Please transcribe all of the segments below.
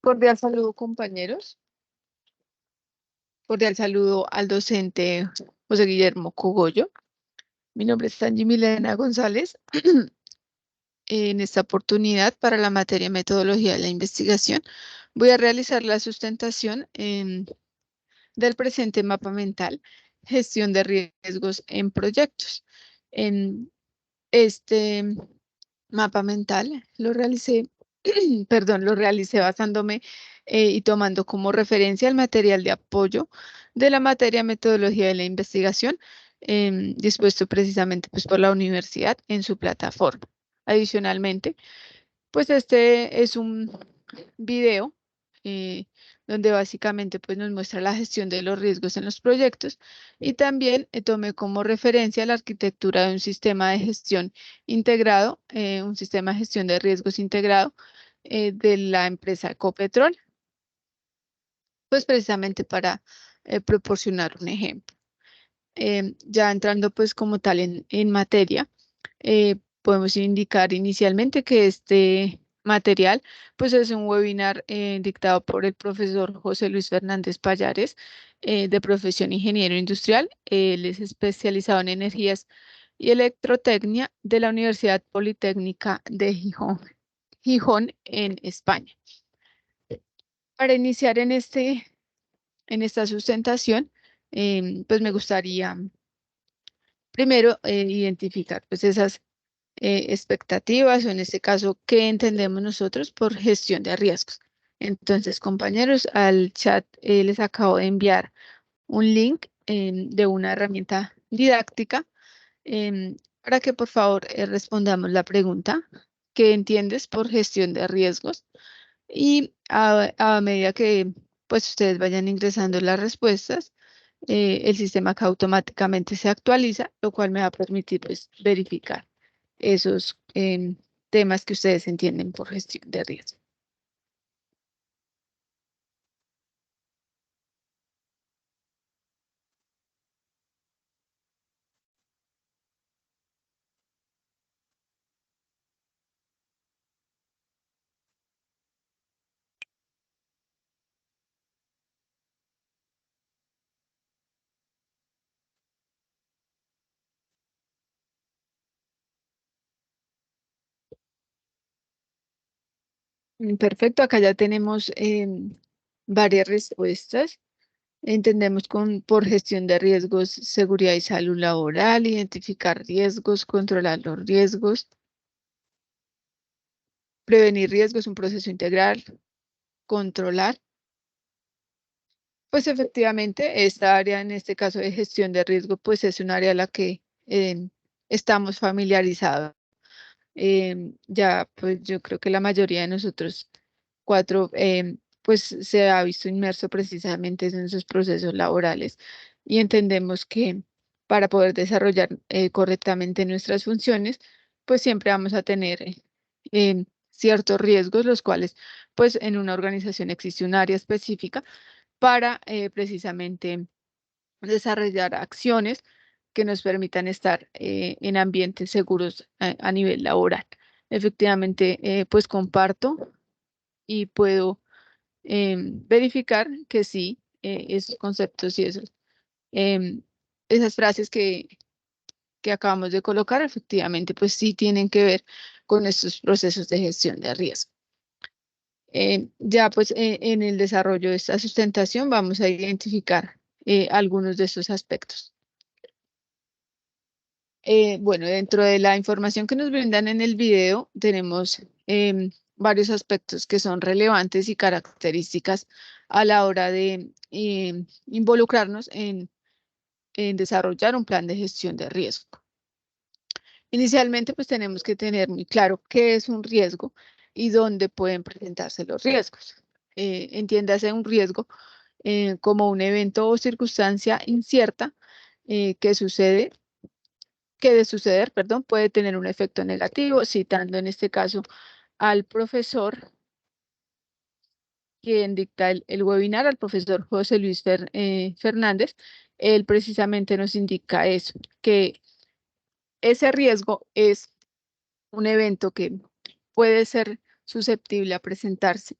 Cordial saludo, compañeros. Cordial saludo al docente José Guillermo Cogollo. Mi nombre es Tangi Milena González. En esta oportunidad, para la materia Metodología de la Investigación, voy a realizar la sustentación del presente mapa mental, Gestión de riesgos en proyectos. En este mapa mental lo realicé, perdón, lo realicé basándome y tomando como referencia el material de apoyo de la materia Metodología de la Investigación, dispuesto precisamente pues, por la universidad en su plataforma. Adicionalmente, pues este es un video eh, donde básicamente pues, nos muestra la gestión de los riesgos en los proyectos y también tomé como referencia la arquitectura de un sistema de gestión integrado, un sistema de gestión de riesgos integrado de la empresa Ecopetrol, pues precisamente para proporcionar un ejemplo. Ya entrando pues como tal en materia, podemos indicar inicialmente que este material pues es un webinar dictado por el profesor José Luis Fernández Payares, de profesión ingeniero industrial. Él es especializado en energías y electrotecnia de la Universidad Politécnica de Gijón en España. Para iniciar en esta sustentación, pues me gustaría primero identificar pues esas expectativas o en este caso, ¿qué entendemos nosotros por gestión de riesgos? Entonces, compañeros, al chat les acabo de enviar un link de una herramienta didáctica para que por favor respondamos la pregunta, ¿qué entiendes por gestión de riesgos? Y a medida que pues ustedes vayan ingresando las respuestas, el sistema acá automáticamente se actualiza, lo cual me va a permitir pues verificar esos temas que ustedes entienden por gestión de riesgo. Perfecto, acá ya tenemos varias respuestas. Entendemos por gestión de riesgos, seguridad y salud laboral, identificar riesgos, controlar los riesgos, prevenir riesgos, un proceso integral, controlar. Pues efectivamente, esta área, en este caso de gestión de riesgo, pues es un área a la que estamos familiarizados. Ya, pues yo creo que la mayoría de nosotros cuatro, pues se ha visto inmerso precisamente en esos procesos laborales y entendemos que para poder desarrollar correctamente nuestras funciones, pues siempre vamos a tener ciertos riesgos, los cuales, pues en una organización existe un área específica para precisamente desarrollar acciones que nos permitan estar en ambientes seguros a nivel laboral. Efectivamente, pues comparto y puedo verificar que sí, esos conceptos y esas frases que acabamos de colocar, efectivamente, pues sí tienen que ver con estos procesos de gestión de riesgo. Ya pues en el desarrollo de esta sustentación vamos a identificar algunos de estos aspectos. Bueno, dentro de la información que nos brindan en el video tenemos varios aspectos que son relevantes y características a la hora de involucrarnos en desarrollar un plan de gestión de riesgo. Inicialmente, pues tenemos que tener muy claro qué es un riesgo y dónde pueden presentarse los riesgos. Entiéndase un riesgo como un evento o circunstancia incierta que sucede, que de suceder, perdón, puede tener un efecto negativo, citando en este caso al profesor quien dicta el webinar, al profesor José Luis Fernández. Él precisamente nos indica eso, que ese riesgo es un evento que puede ser susceptible a presentarse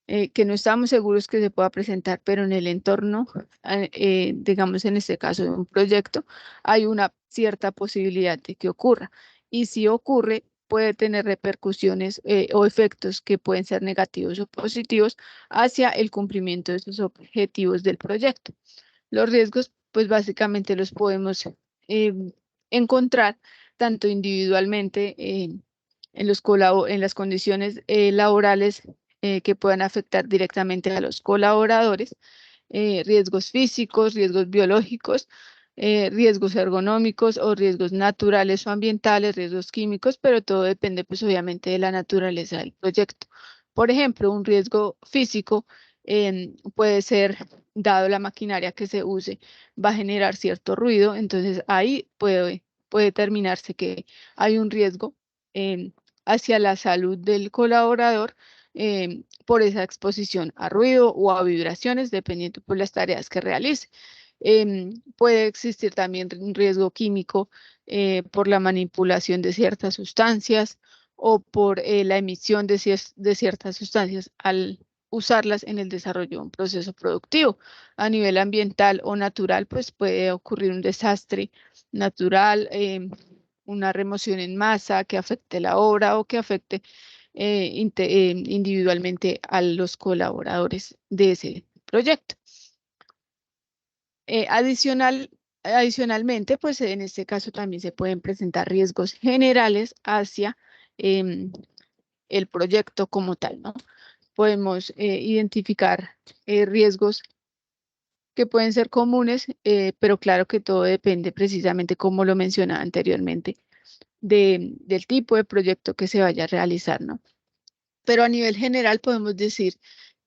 que no estamos seguros que se pueda presentar, pero en el entorno, digamos en este caso de un proyecto, hay una cierta posibilidad de que ocurra. Y si ocurre, puede tener repercusiones o efectos que pueden ser negativos o positivos hacia el cumplimiento de esos objetivos del proyecto. Los riesgos, pues básicamente los podemos eh, encontrar tanto individualmente en las condiciones laborales que puedan afectar directamente a los colaboradores, riesgos físicos, riesgos biológicos, riesgos ergonómicos o riesgos naturales o ambientales, riesgos químicos, pero todo depende pues obviamente de la naturaleza del proyecto. Por ejemplo, un riesgo físico puede ser, dado la maquinaria que se use, va a generar cierto ruido, entonces ahí puede determinarse que hay un riesgo em, hacia la salud del colaborador por esa exposición a ruido o a vibraciones, dependiendo por las tareas que realice. Puede existir también un riesgo químico por la manipulación de ciertas sustancias o por la emisión de ciertas sustancias al usarlas en el desarrollo de un proceso productivo. A nivel ambiental o natural, pues puede ocurrir un desastre natural, una remoción en masa que afecte la obra o que afecte individualmente a los colaboradores de ese proyecto. Adicionalmente, pues en este caso también se pueden presentar riesgos generales hacia em, el proyecto como tal, ¿no? Podemos identificar riesgos que pueden ser comunes, pero claro que todo depende precisamente, como lo mencionaba anteriormente, del tipo de proyecto que se vaya a realizar, ¿no? Pero a nivel general podemos decir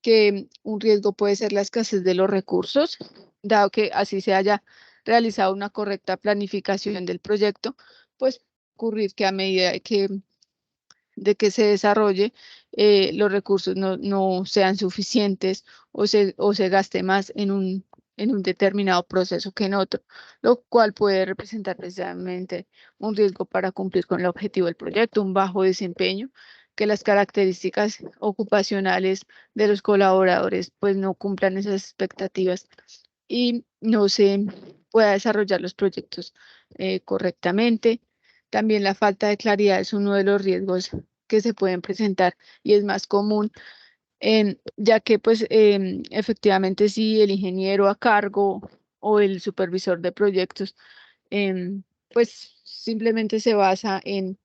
que un riesgo puede ser la escasez de los recursos, dado que así se haya realizado una correcta planificación del proyecto, pues ocurrir que a medida de que se desarrolle, los recursos no sean suficientes o se gaste más en un determinado proceso que en otro, lo cual puede representar precisamente un riesgo para cumplir con el objetivo del proyecto, un bajo desempeño, que las características ocupacionales de los colaboradores pues no cumplan esas expectativas y no se pueda desarrollar los proyectos correctamente. También la falta de claridad es uno de los riesgos que se pueden presentar y es más común, ya que pues efectivamente si el ingeniero a cargo o el supervisor de proyectos pues simplemente se basa en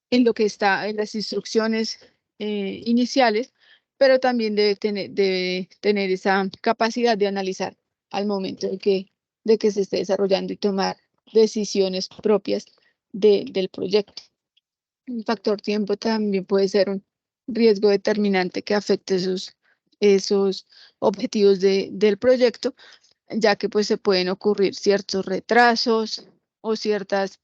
lo que está en las instrucciones iniciales, pero también debe tener esa capacidad de analizar al momento de que se esté desarrollando y tomar decisiones propias del proyecto. Un factor tiempo también puede ser un riesgo determinante que afecte esos objetivos del proyecto, ya que pues se pueden ocurrir ciertos retrasos o ciertas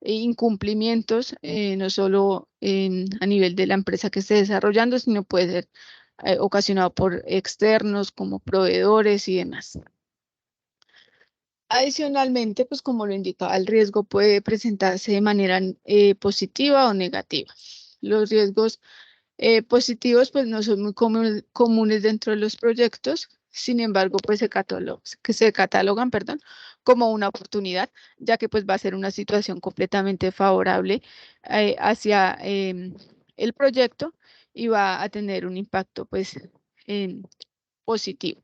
incumplimientos, no solo a nivel de la empresa que esté desarrollando, sino puede ser ocasionado por externos como proveedores y demás. Adicionalmente, pues como lo indicaba, el riesgo puede presentarse de manera positiva o negativa. Los riesgos positivos pues no son muy comunes dentro de los proyectos, sin embargo pues que se catalogan, perdón, como una oportunidad, ya que pues va a ser una situación completamente favorable hacia el proyecto y va a tener un impacto pues positivo.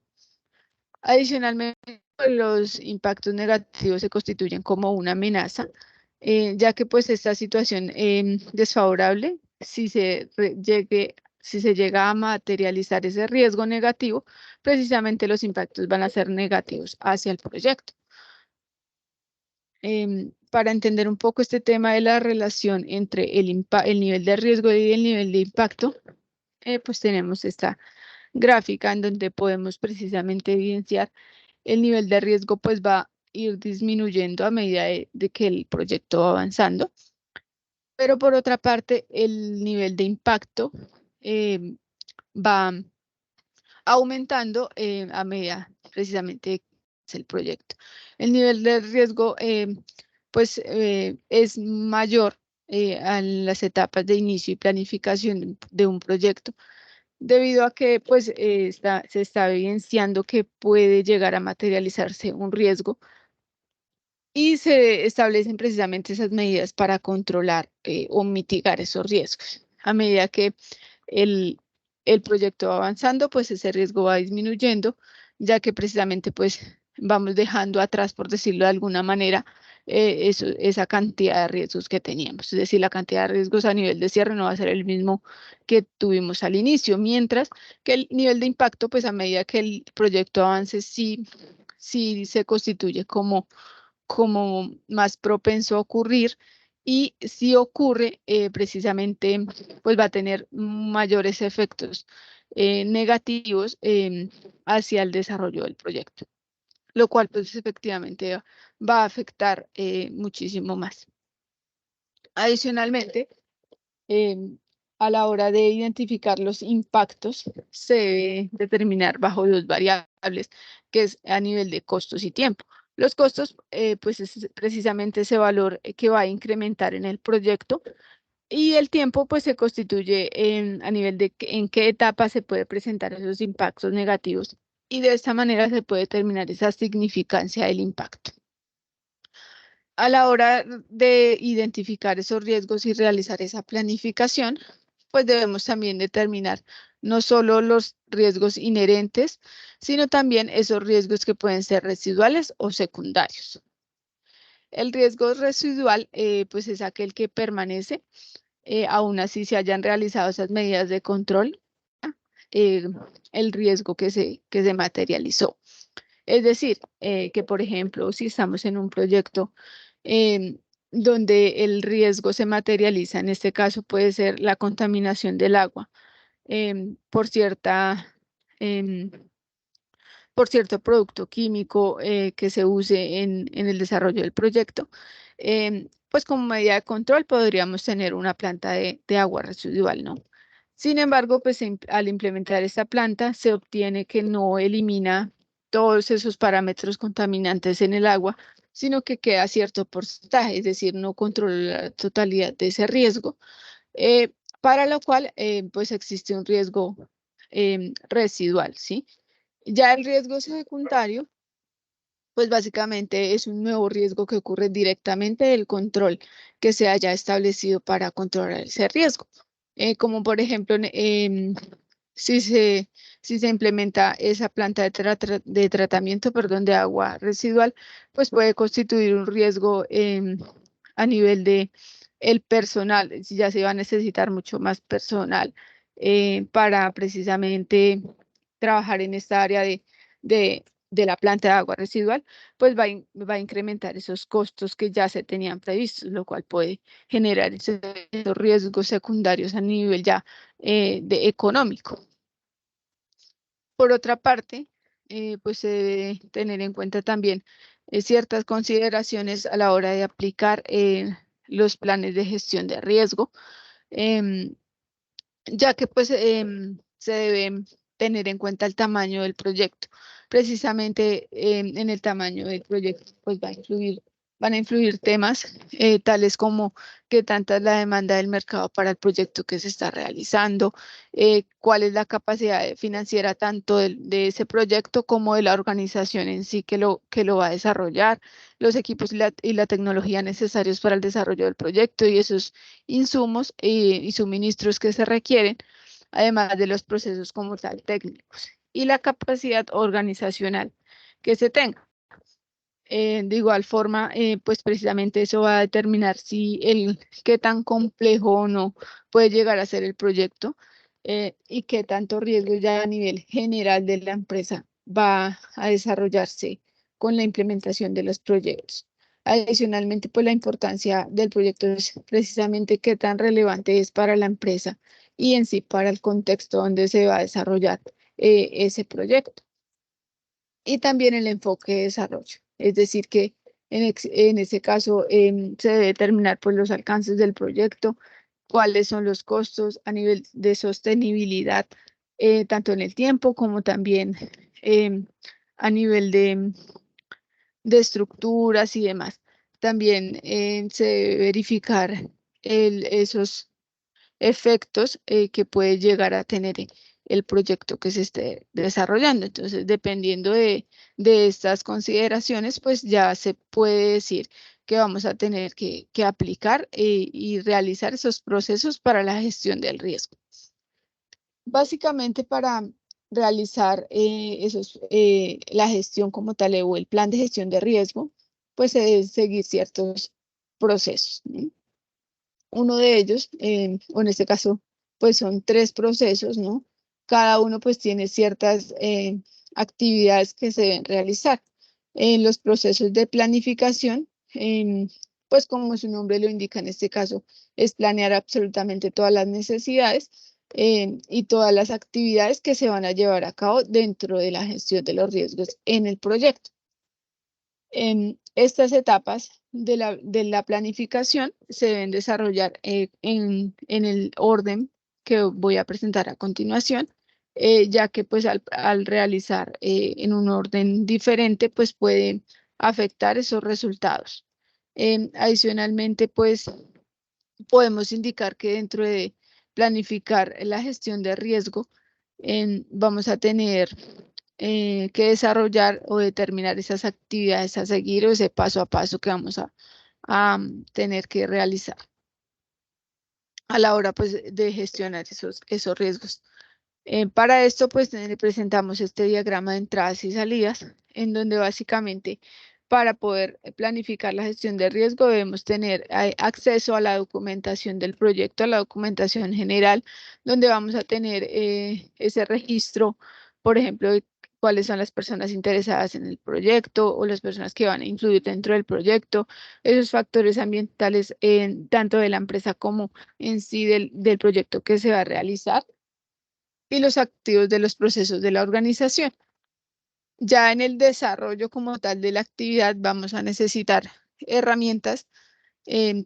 Adicionalmente, los impactos negativos se constituyen como una amenaza, ya que pues esta situación desfavorable, si se llega a materializar ese riesgo negativo, precisamente los impactos van a ser negativos hacia el proyecto. Para entender un poco este tema de la relación entre el nivel de riesgo y el nivel de impacto, pues tenemos esta gráfica en donde podemos precisamente evidenciar el nivel de riesgo pues va a ir disminuyendo a medida de que el proyecto va avanzando, pero por otra parte el nivel de impacto eh, va aumentando a medida precisamente que es el proyecto. El nivel de riesgo pues es mayor en las etapas de inicio y planificación de un proyecto, debido a que pues, se está evidenciando que puede llegar a materializarse un riesgo y se establecen precisamente esas medidas para controlar o mitigar esos riesgos. A medida que el, el proyecto va avanzando, pues ese riesgo va disminuyendo, ya que precisamente pues vamos dejando atrás, por decirlo de alguna manera, esa cantidad de riesgos que teníamos. Es decir, la cantidad de riesgos a nivel de cierre no va a ser el mismo que tuvimos al inicio, mientras que el nivel de impacto, pues a medida que el proyecto avance, sí se constituye como más propenso a ocurrir y si ocurre, precisamente, pues va a tener mayores efectos negativos hacia el desarrollo del proyecto, lo cual pues efectivamente va a afectar muchísimo más. Adicionalmente, em, a la hora de identificar los impactos, se debe determinar bajo dos variables, que es a nivel de costos y tiempo. Los costos, pues es precisamente ese valor que va a incrementar en el proyecto y el tiempo, pues se constituye a nivel de en qué etapa se puede presentar esos impactos negativos y de esta manera se puede determinar esa significancia del impacto. A la hora de identificar esos riesgos y realizar esa planificación, pues debemos también determinar no solo los riesgos inherentes, sino también esos riesgos que pueden ser residuales o secundarios. El riesgo residual, pues es aquel que permanece, aún así se hayan realizado esas medidas de control, eh, el riesgo que se materializó. Es decir, que por ejemplo, si estamos en un proyecto em, donde el riesgo se materializa, en este caso puede ser la contaminación del agua em, por cierto producto químico que se use en el desarrollo del proyecto, pues como medida de control podríamos tener una planta de agua residual, ¿no? Sin embargo, pues al implementar esta planta se obtiene que no elimina todos esos parámetros contaminantes en el agua, sino que queda cierto porcentaje, es decir, no controla la totalidad de ese riesgo, para lo cual pues existe un riesgo residual, ¿sí? Ya el riesgo secundario, pues básicamente es un nuevo riesgo que ocurre directamente del control que se haya establecido para controlar ese riesgo. Como por ejemplo, si se, si se implementa esa planta de tratamiento, perdón, de agua residual, pues puede constituir un riesgo a nivel de el personal, si ya se va a necesitar mucho más personal para precisamente trabajar en esta área de, de la planta de agua residual, pues va a incrementar esos costos que ya se tenían previstos, lo cual puede generar esos riesgos secundarios a nivel ya de económico. Por otra parte, pues se debe tener en cuenta también ciertas consideraciones a la hora de aplicar los planes de gestión de riesgo, em, ya que pues se debe tener en cuenta el tamaño del proyecto. Precisamente en el tamaño del proyecto pues van a influir temas tales como qué tanta es la demanda del mercado para el proyecto que se está realizando, cuál es la capacidad financiera tanto de ese proyecto como de la organización en sí que lo va a desarrollar, los equipos y la tecnología necesarios para el desarrollo del proyecto y esos insumos y suministros que se requieren, además de los procesos como tal técnicos y la capacidad organizacional que se tenga. De igual forma, pues precisamente eso va a determinar si qué tan complejo o no puede llegar a ser el proyecto y qué tanto riesgo ya a nivel general de la empresa va a desarrollarse con la implementación de los proyectos. Adicionalmente, pues la importancia del proyecto es precisamente qué tan relevante es para la empresa y en sí para el contexto donde se va a desarrollar ese proyecto. Y también el enfoque de desarrollo, es decir, que en ese caso se debe determinar pues, los alcances del proyecto, cuáles son los costos a nivel de sostenibilidad, tanto en el tiempo como también em, a nivel de estructuras y demás. También se debe verificar esos efectos que puede llegar a tener el proyecto que se esté desarrollando. Entonces, dependiendo de estas consideraciones, pues ya se puede decir que vamos a tener que aplicar y realizar esos procesos para la gestión del riesgo. Básicamente para realizar la gestión como tal o el plan de gestión de riesgo, pues se deben seguir ciertos procesos, ¿no? Uno de ellos, o en este caso, pues son tres procesos, ¿no? Cada uno pues tiene ciertas actividades que se deben realizar. En los procesos de planificación, pues como su nombre lo indica en este caso, es planear absolutamente todas las necesidades y todas las actividades que se van a llevar a cabo dentro de la gestión de los riesgos en el proyecto. En estas etapas de la planificación se deben desarrollar en el orden que voy a presentar a continuación, ya que pues al realizar en un orden diferente, pues puede afectar esos resultados. Adicionalmente, pues podemos indicar que dentro de planificar la gestión de riesgo, vamos a tener que desarrollar o determinar esas actividades a seguir o ese paso a paso que vamos a tener que realizar a la hora pues de gestionar esos riesgos. Para esto, pues presentamos este diagrama de entradas y salidas, en donde básicamente para poder planificar la gestión de riesgo debemos tener acceso a la documentación del proyecto, a la documentación general, donde vamos a tener ese registro, por ejemplo, de cuáles son las personas interesadas en el proyecto o las personas que van a influir dentro del proyecto, esos factores ambientales tanto de la empresa como en sí del proyecto que se va a realizar y los activos de los procesos de la organización. Ya en el desarrollo como tal de la actividad vamos a necesitar herramientas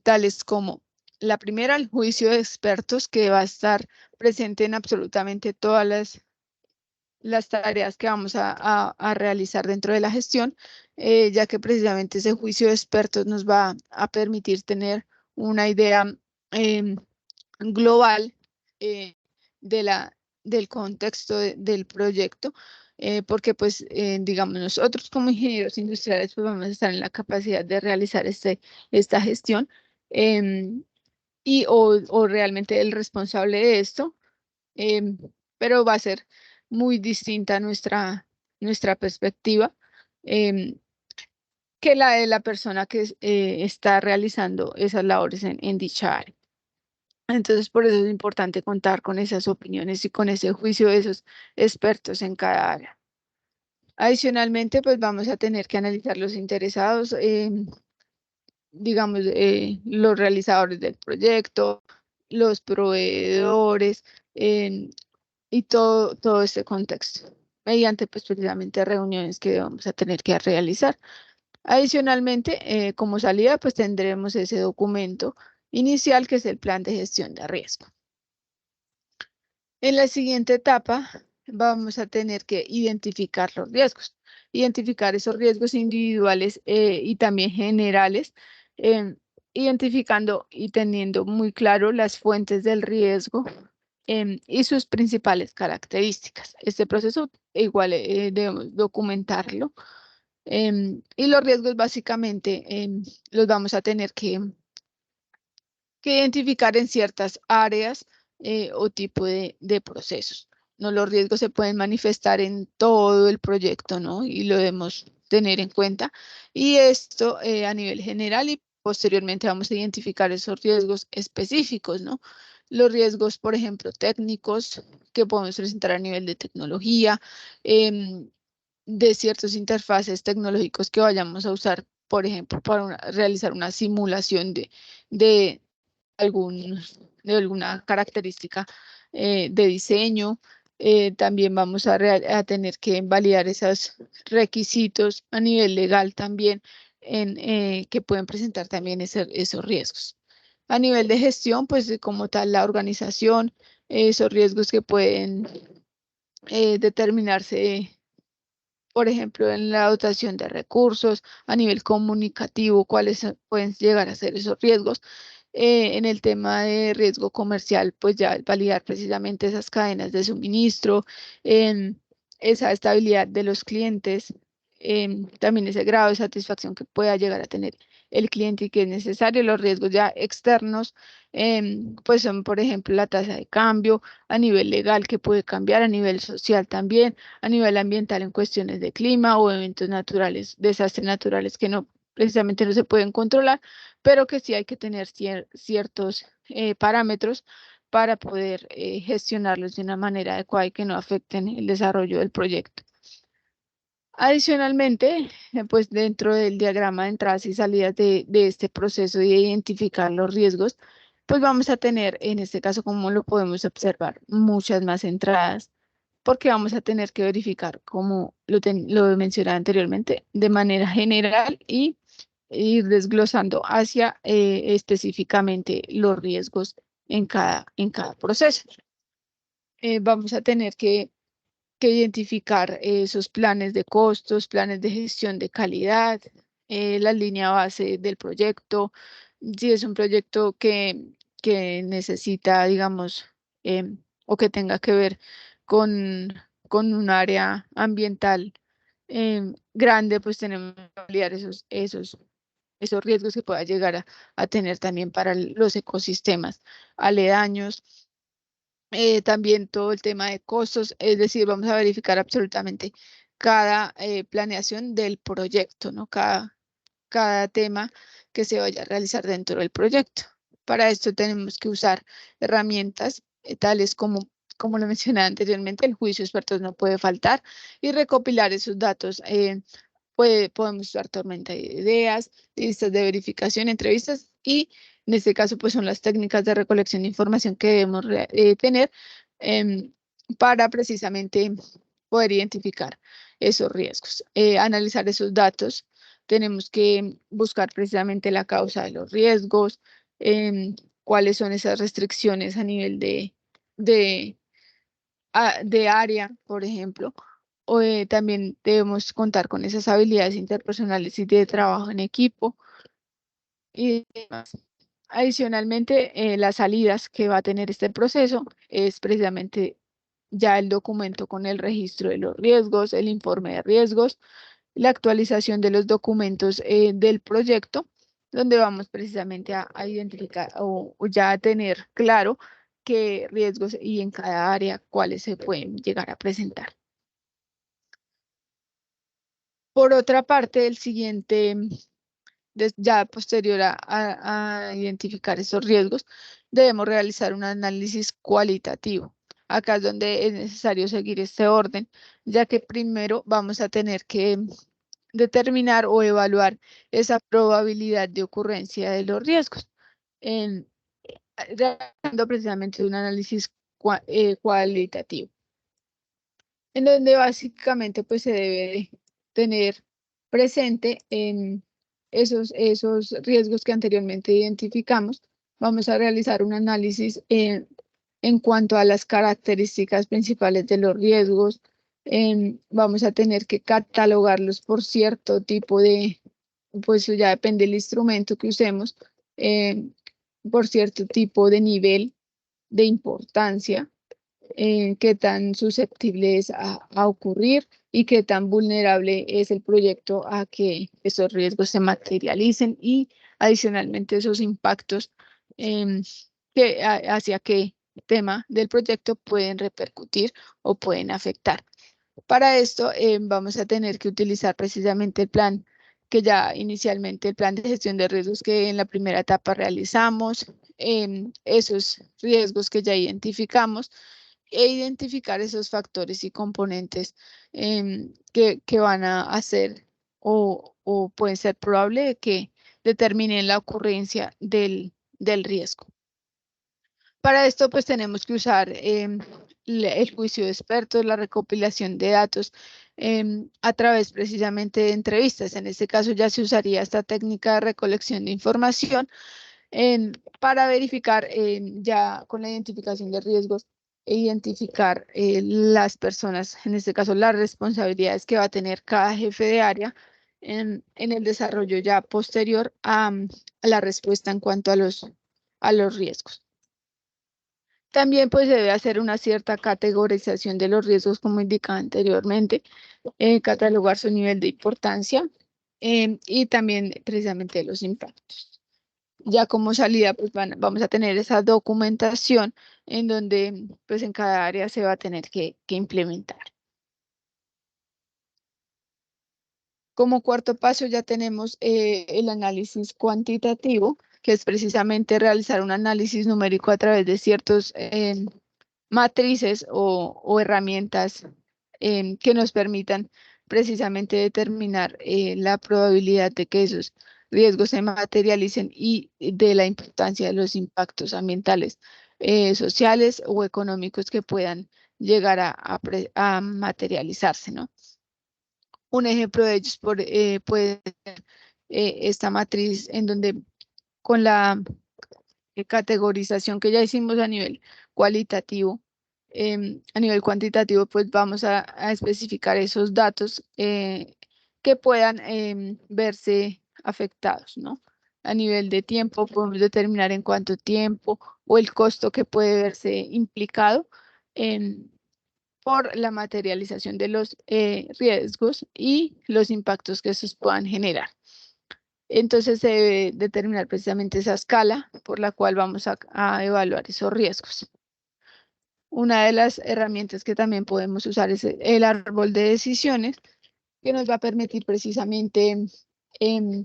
tales como la primera, el juicio de expertos, que va a estar presente en absolutamente todas las tareas que vamos a realizar dentro de la gestión, ya que precisamente ese juicio de expertos nos va a permitir tener una idea em, global de del contexto del proyecto, porque pues digamos nosotros como ingenieros industriales pues vamos a estar en la capacidad de realizar esta gestión em, o realmente el responsable de esto, em, pero va a ser muy distinta nuestra perspectiva em, que la de la persona que está realizando esas labores en dicha área. Entonces, por eso es importante contar con esas opiniones y con ese juicio de esos expertos en cada área. Adicionalmente, pues vamos a tener que analizar los interesados, digamos, los realizadores del proyecto, los proveedores em, y todo este contexto, mediante pues precisamente reuniones que vamos a tener que realizar. Adicionalmente, como salida, pues tendremos ese documento inicial que es el plan de gestión de riesgo. En la siguiente etapa vamos a tener que identificar los riesgos, identificar esos riesgos individuales y también generales, em, identificando y teniendo muy claro las fuentes del riesgo y sus principales características. Este proceso igual debemos documentarlo y los riesgos básicamente los vamos a tener que identificar en ciertas áreas o tipo de procesos. No, los riesgos se pueden manifestar en todo el proyecto, ¿no? Y lo debemos tener en cuenta. Y esto a nivel general y posteriormente vamos a identificar esos riesgos específicos, ¿no? Los riesgos, por ejemplo, técnicos que podemos presentar a nivel de tecnología, de ciertos interfaces tecnológicos que vayamos a usar, por ejemplo, para realizar una simulación de algún, de alguna característica de diseño. También vamos a tener que validar esos requisitos a nivel legal también que pueden presentar también esos riesgos. A nivel de gestión, pues como tal la organización, esos riesgos que pueden determinarse, por ejemplo, en la dotación de recursos, a nivel comunicativo, cuáles pueden llegar a ser esos riesgos En el tema de riesgo comercial, pues ya validar precisamente esas cadenas de suministro, em, esa estabilidad de los clientes, también ese grado de satisfacción que pueda llegar a tener el cliente y que es necesario. Los riesgos ya externos, pues son, por ejemplo, la tasa de cambio a nivel legal que puede cambiar, a nivel social también, a nivel ambiental en cuestiones de clima o eventos naturales, desastres naturales que no precisamente no se pueden controlar, pero que sí hay que tener ciertos parámetros para poder gestionarlos de una manera adecuada y que no afecten el desarrollo del proyecto. Adicionalmente, pues dentro del diagrama de entradas y salidas de este proceso de identificar los riesgos, pues vamos a tener, en este caso, como lo podemos observar, muchas más entradas, porque vamos a tener que verificar, como lo mencioné anteriormente, de manera general y ir desglosando hacia específicamente los riesgos en cada proceso. Vamos a tener que identificar esos planes de costos, planes de gestión de calidad, la línea base del proyecto, si es un proyecto que necesita, digamos, o que tenga que ver con, con un área ambiental grande, pues tenemos que validar esos riesgos que pueda llegar a tener también para los ecosistemas aledaños. También todo el tema de costos, es decir, vamos a verificar absolutamente cada planeación del proyecto, ¿no? Cada tema que se vaya a realizar dentro del proyecto. Para esto tenemos que usar herramientas tales como lo mencioné anteriormente, el juicio de expertos no puede faltar y recopilar esos datos. Podemos usar tormenta de ideas, listas de verificación, entrevistas y en este caso pues son las técnicas de recolección de información que debemos tener em, para precisamente poder identificar esos riesgos. Analizar esos datos, tenemos que buscar precisamente la causa de los riesgos, cuáles son esas restricciones a nivel de, de área, por ejemplo. También debemos contar con esas habilidades interpersonales y de trabajo en equipo y demás. Adicionalmente, las salidas que va a tener este proceso es precisamente ya el documento con el registro de los riesgos, el informe de riesgos, la actualización de los documentos del proyecto, donde vamos precisamente a identificar o ya a tener claro qué riesgos y en cada área cuáles se pueden llegar a presentar. Por otra parte, el siguiente, ya posterior a identificar esos riesgos, debemos realizar un análisis cualitativo. Acá es donde es necesario seguir este orden, ya que primero vamos a tener que determinar o evaluar esa probabilidad de ocurrencia de los riesgos, en, realizando precisamente un análisis cualitativo en donde básicamente pues se debe tener presente en esos riesgos que anteriormente identificamos. Vamos a realizar un análisis en cuanto a las características principales de los riesgos. Vamos a tener que catalogarlos por cierto tipo de, pues eso ya depende del instrumento que usemos, em, por cierto tipo de nivel de importancia, qué tan susceptible es a ocurrir y qué tan vulnerable es el proyecto a que esos riesgos se materialicen y adicionalmente esos impactos em, hacia qué tema del proyecto pueden repercutir o pueden afectar. Para esto vamos a tener que utilizar precisamente el plan que ya inicialmente, el plan de gestión de riesgos que en la primera etapa realizamos, esos riesgos que ya identificamos e identificar esos factores y componentes que van a hacer o pueden ser probable que determinen la ocurrencia del riesgo. Para esto, pues tenemos que usar el juicio de expertos, la recopilación de datos a través precisamente de entrevistas. En este caso ya se usaría esta técnica de recolección de información para verificar ya con la identificación de riesgos e identificar las personas, en este caso las responsabilidades que va a tener cada jefe de área en el desarrollo ya posterior a la respuesta en cuanto a los a los riesgos. También pues se debe hacer una cierta categorización de los riesgos, como indicaba anteriormente, catalogar su nivel de importancia y también precisamente los impactos. Ya como salida, pues vamos a tener esa documentación en donde pues en cada área se va a tener que implementar. Como cuarto paso ya tenemos el análisis cuantitativo, que es precisamente realizar un análisis numérico a través de ciertos matrices o herramientas que nos permitan precisamente determinar la probabilidad de que esos riesgos se materialicen y de la importancia de los impactos ambientales, sociales o económicos que puedan llegar a materializarse, ¿no? Un ejemplo de ellos puede ser esta matriz en donde con la categorización que ya hicimos a nivel cualitativo, a nivel cuantitativo, pues vamos a especificar esos datos que puedan verse afectados, ¿no? A nivel de tiempo, podemos determinar en cuánto tiempo o el costo que puede verse implicado por la materialización de los riesgos y los impactos que estos puedan generar. Entonces se debe determinar precisamente esa escala por la cual vamos a evaluar esos riesgos. Una de las herramientas que también podemos usar es el árbol de decisiones, que nos va a permitir precisamente em,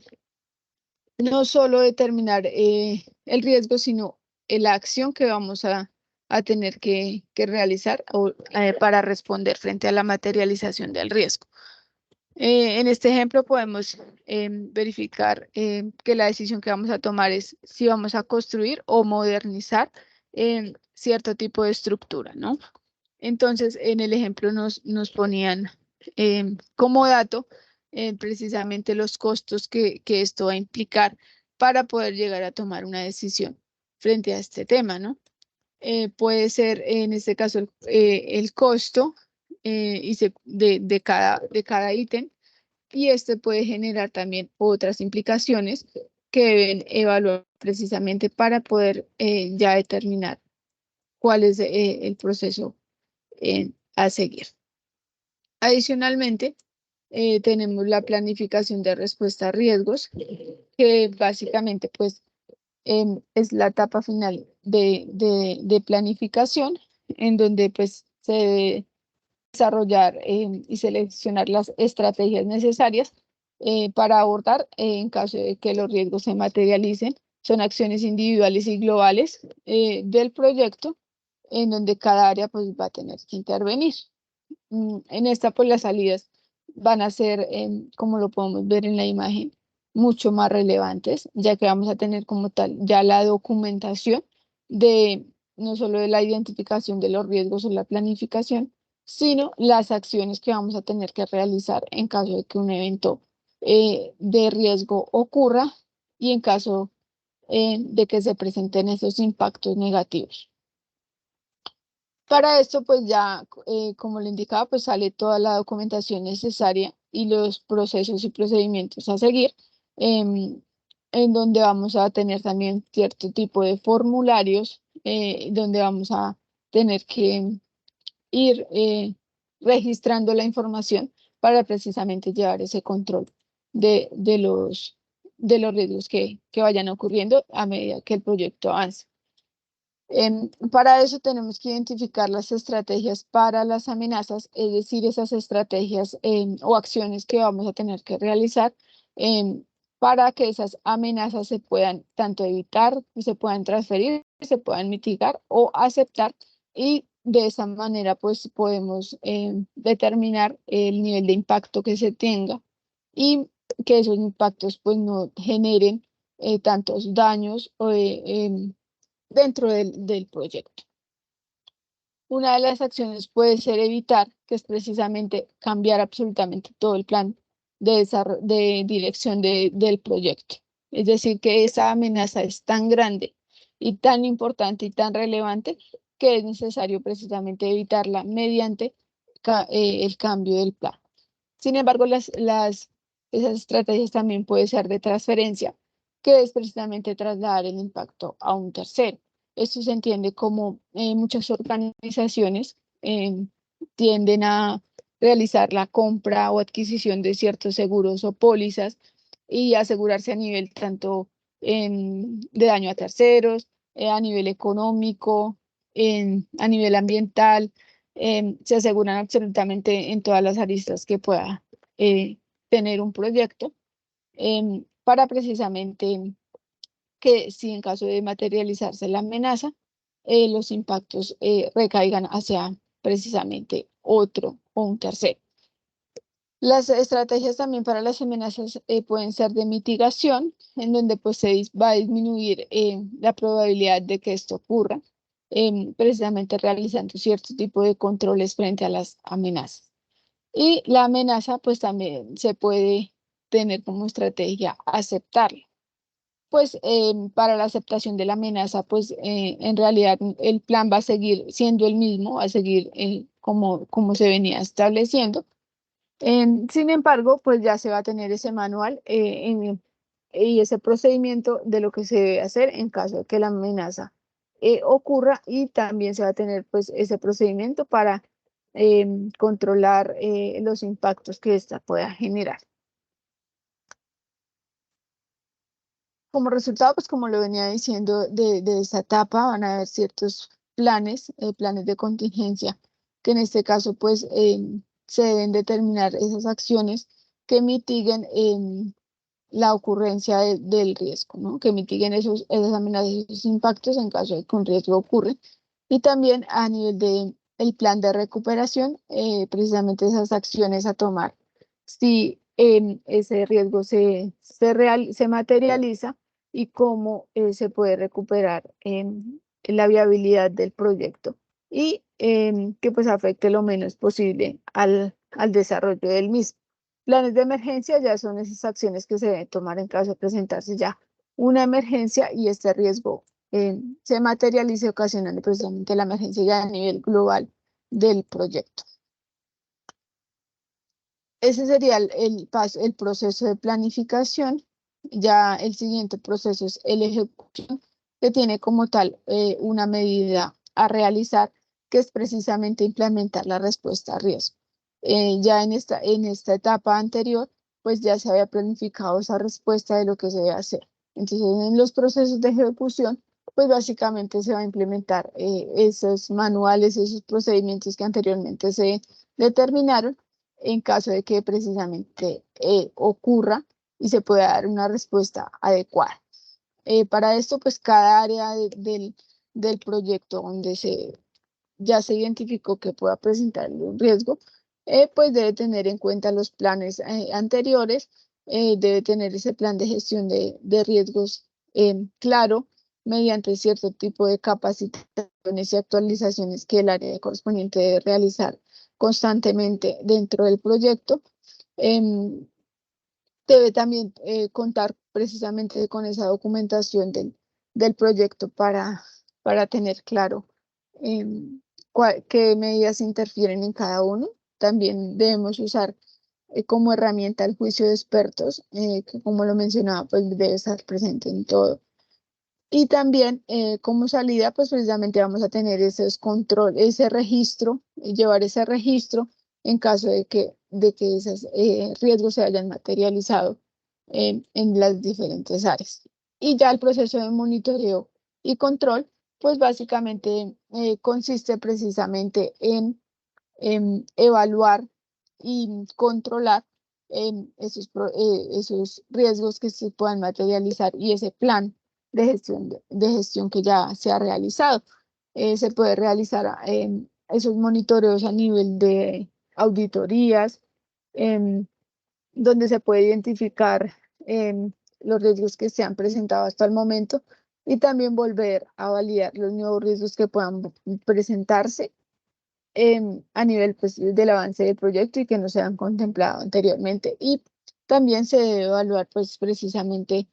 no solo determinar el riesgo, sino la acción que vamos a tener que realizar para responder frente a la materialización del riesgo. En este ejemplo podemos verificar que la decisión que vamos a tomar es si vamos a construir o modernizar cierto tipo de estructura, ¿no? Entonces, en el ejemplo nos ponían como dato precisamente los costos que esto va a implicar para poder llegar a tomar una decisión frente a este tema, ¿no? Puede ser en este caso el costo de cada ítem y este puede generar también otras implicaciones que deben evaluar precisamente para poder ya determinar cuál es el proceso a seguir. Adicionalmente, tenemos la planificación de respuesta a riesgos, que básicamente pues es la etapa final de planificación, en donde pues se debe desarrollar y seleccionar las estrategias necesarias para abordar en caso de que los riesgos se materialicen. Son acciones individuales y globales del proyecto en donde cada área pues va a tener que intervenir. En esta pues las salidas van a ser, como lo podemos ver en la imagen, mucho más relevantes, ya que vamos a tener como tal ya la documentación de no solo de la identificación de los riesgos o la planificación, sino las acciones que vamos a tener que realizar en caso de que un evento de riesgo ocurra y en caso de que se presenten esos impactos negativos. Para esto, pues ya, como le indicaba, pues sale toda la documentación necesaria y los procesos y procedimientos a seguir, em, en donde vamos a tener también cierto tipo de formularios, donde vamos a tener que ir registrando la información para precisamente llevar ese control de los riesgos que vayan ocurriendo a medida que el proyecto avance. Para eso tenemos que identificar las estrategias para las amenazas, es decir, esas estrategias o acciones que vamos a tener que realizar para que esas amenazas se puedan tanto evitar, se puedan transferir, se puedan mitigar o aceptar y de esa manera pues podemos determinar el nivel de impacto que se tenga y que esos impactos pues no generen tantos daños o dentro del proyecto. Una de las acciones puede ser evitar, que es precisamente cambiar absolutamente todo el plan de dirección del proyecto. Es decir, que esa amenaza es tan grande y tan importante y tan relevante que es necesario precisamente evitarla mediante el cambio del plan. Sin embargo, esas estrategias también pueden ser de transferencia que es precisamente trasladar el impacto a un tercero. Esto se entiende como muchas organizaciones tienden a realizar la compra o adquisición de ciertos seguros o pólizas y asegurarse a nivel tanto de daño a terceros, a nivel económico, a nivel ambiental, se aseguran absolutamente en todas las aristas que pueda tener un proyecto para precisamente que si en caso de materializarse la amenaza, los impactos recaigan hacia precisamente otro o un tercero. Las estrategias también para las amenazas pueden ser de mitigación, en donde pues va a disminuir la probabilidad de que esto ocurra, precisamente realizando cierto tipo de controles frente a las amenazas. Y la amenaza pues también se puede tener como estrategia aceptarla. Pues para la aceptación de la amenaza, pues en realidad el plan va a seguir siendo el mismo, va a seguir como se venía estableciendo. Sin embargo, pues ya se va a tener ese manual y ese procedimiento de lo que se debe hacer en caso de que la amenaza ocurra, y también se va a tener pues ese procedimiento para controlar los impactos que ésta pueda generar. Como resultado, pues como lo venía diciendo de esta etapa, van a haber ciertos planes de contingencia, que en este caso pues se deben determinar esas acciones que mitiguen la ocurrencia del riesgo, ¿no? Que mitiguen esas amenazas, esos impactos en caso de que un riesgo ocurra. Y también a nivel de el plan de recuperación, precisamente esas acciones a tomar si ese riesgo se materializa, y cómo se puede recuperar la viabilidad del proyecto y que pues afecte lo menos posible al desarrollo del mismo. Planes de emergencia ya son esas acciones que se deben tomar en caso de presentarse ya una emergencia y este riesgo se materialice, ocasionando precisamente la emergencia ya a nivel global del proyecto. Ese sería el proceso de planificación. Ya el siguiente proceso es el ejecución, que tiene como tal una medida a realizar, que es precisamente implementar la respuesta a riesgo. Ya en esta etapa anterior, pues ya se había planificado esa respuesta de lo que se debe hacer. Entonces, en los procesos de ejecución, pues básicamente se va a implementar esos manuales, esos procedimientos que anteriormente se determinaron en caso de que precisamente ocurra y se pueda dar una respuesta adecuada. Para esto, pues cada área del proyecto donde ya se identificó que pueda presentar un riesgo, pues debe tener en cuenta los planes anteriores, debe tener ese plan de gestión de riesgos claro, mediante cierto tipo de capacitaciones y actualizaciones que el área correspondiente debe realizar constantemente dentro del proyecto. Em, Debe también contar precisamente con esa documentación del proyecto para tener claro qué medidas interfieren en cada uno. También debemos usar como herramienta el juicio de expertos, que como lo mencionaba, pues debe estar presente en todo. Y también como salida, pues precisamente vamos a tener ese registro, llevar ese registro en caso de que esos riesgos se hayan materializado en las diferentes áreas. Y ya el proceso de monitoreo y control, pues básicamente consiste precisamente en evaluar y controlar esos riesgos que se puedan materializar, y ese plan de gestión que ya se ha realizado. Se puede realizar esos monitoreos a nivel de auditorías, em, donde se puede identificar los riesgos que se han presentado hasta el momento, y también volver a validar los nuevos riesgos que puedan presentarse a nivel pues, del avance del proyecto y que no se han contemplado anteriormente. Y también se debe evaluar pues, precisamente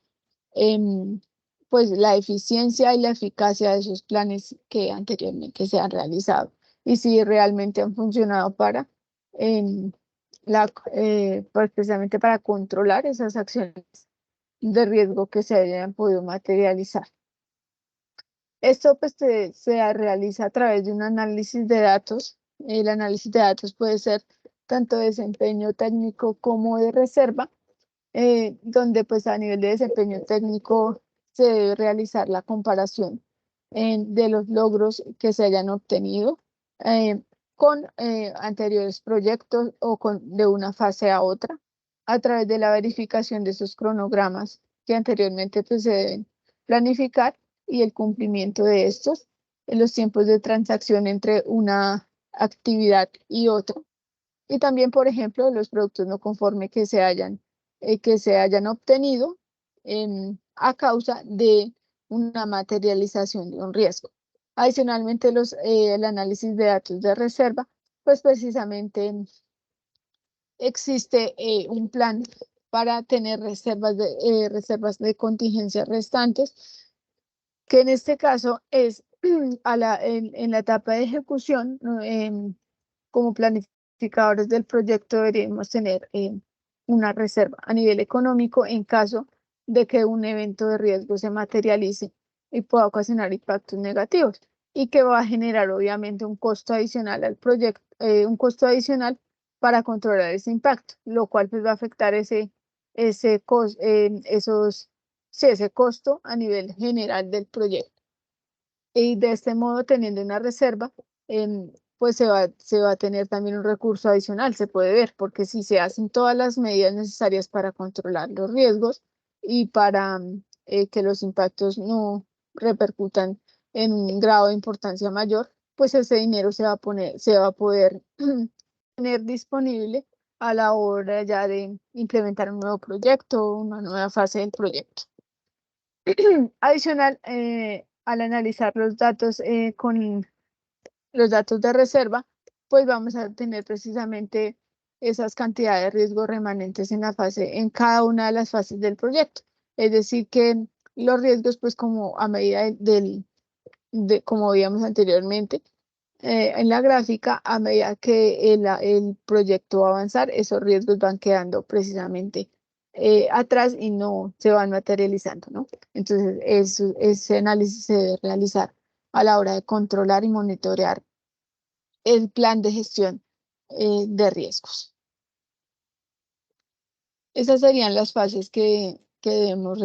em, pues, la eficiencia y la eficacia de esos planes que anteriormente se han realizado, y si realmente han funcionado em, pues, precisamente para controlar esas acciones de riesgo que se hayan podido materializar. Esto pues se realiza a través de un análisis de datos. El análisis de datos puede ser tanto de desempeño técnico como de reserva, donde pues a nivel de desempeño técnico se debe realizar la comparación de los logros que se hayan obtenido eh, con anteriores proyectos o de una fase a otra, a través de la verificación de esos cronogramas que anteriormente pues, se deben planificar y el cumplimiento de estos, en los tiempos de transacción entre una actividad y otra. Y también, por ejemplo, los productos no conforme que se hayan obtenido a causa de una materialización de un riesgo. Adicionalmente, el análisis de datos de reserva, pues precisamente existe un plan para tener reservas de contingencia restantes, que en este caso es en la etapa de ejecución, ¿no? Como planificadores del proyecto deberíamos tener una reserva a nivel económico en caso de que un evento de riesgo se materialice y pueda ocasionar impactos negativos y que va a generar obviamente un costo adicional al proyecto, un costo adicional para controlar ese impacto, lo cual pues va a afectar ese costo a nivel general del proyecto. Y de este modo, teniendo una reserva, pues se va a tener también un recurso adicional, se puede ver, porque si se hacen todas las medidas necesarias para controlar los riesgos y para que los impactos no repercutan en un grado de importancia mayor, pues ese dinero se va a poder tener disponible a la hora ya de implementar un nuevo proyecto, una nueva fase del proyecto. Adicional, al analizar los datos con los datos de reserva, pues vamos a tener precisamente esas cantidades de riesgo remanentes en cada una de las fases del proyecto. Es decir, que los riesgos, pues como a medida como veíamos anteriormente, en la gráfica, a medida que el proyecto va a avanzar, esos riesgos van quedando precisamente atrás y no se van materializando, ¿no? Entonces, ese análisis se debe realizar a la hora de controlar y monitorear el plan de gestión de riesgos. Esas serían las fases que debemos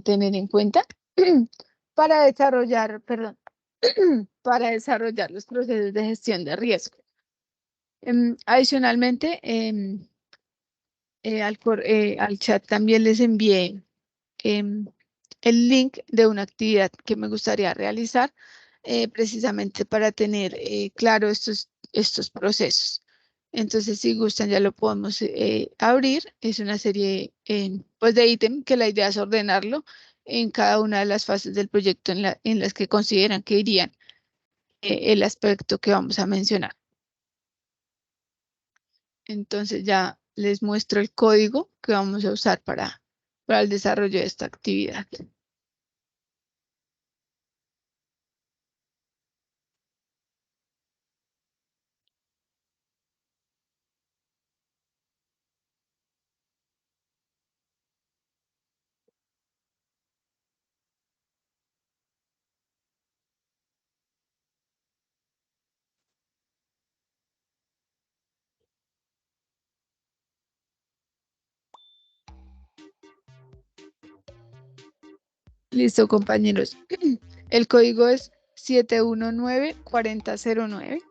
tener en cuenta para desarrollar, perdón, para desarrollar los procesos de gestión de riesgo. Adicionalmente, al chat también les envié em, el link de una actividad que me gustaría realizar precisamente para tener claro estos procesos. Entonces, si gustan, ya lo podemos abrir. Es una serie pues de ítem que la idea es ordenarlo en cada una de las fases del proyecto en las que consideran que irían el aspecto que vamos a mencionar. Entonces ya les muestro el código que vamos a usar para el desarrollo de esta actividad. Listo, compañeros. El código es 719-4009.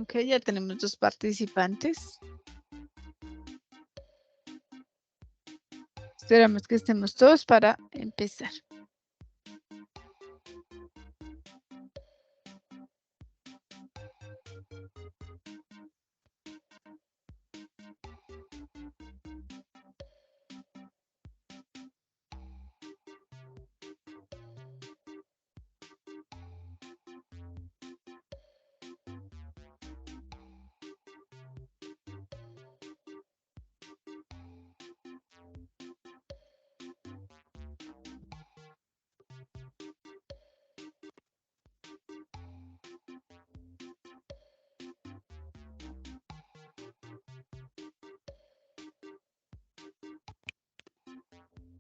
Ok, ya tenemos dos participantes. Esperamos que estemos todos para empezar.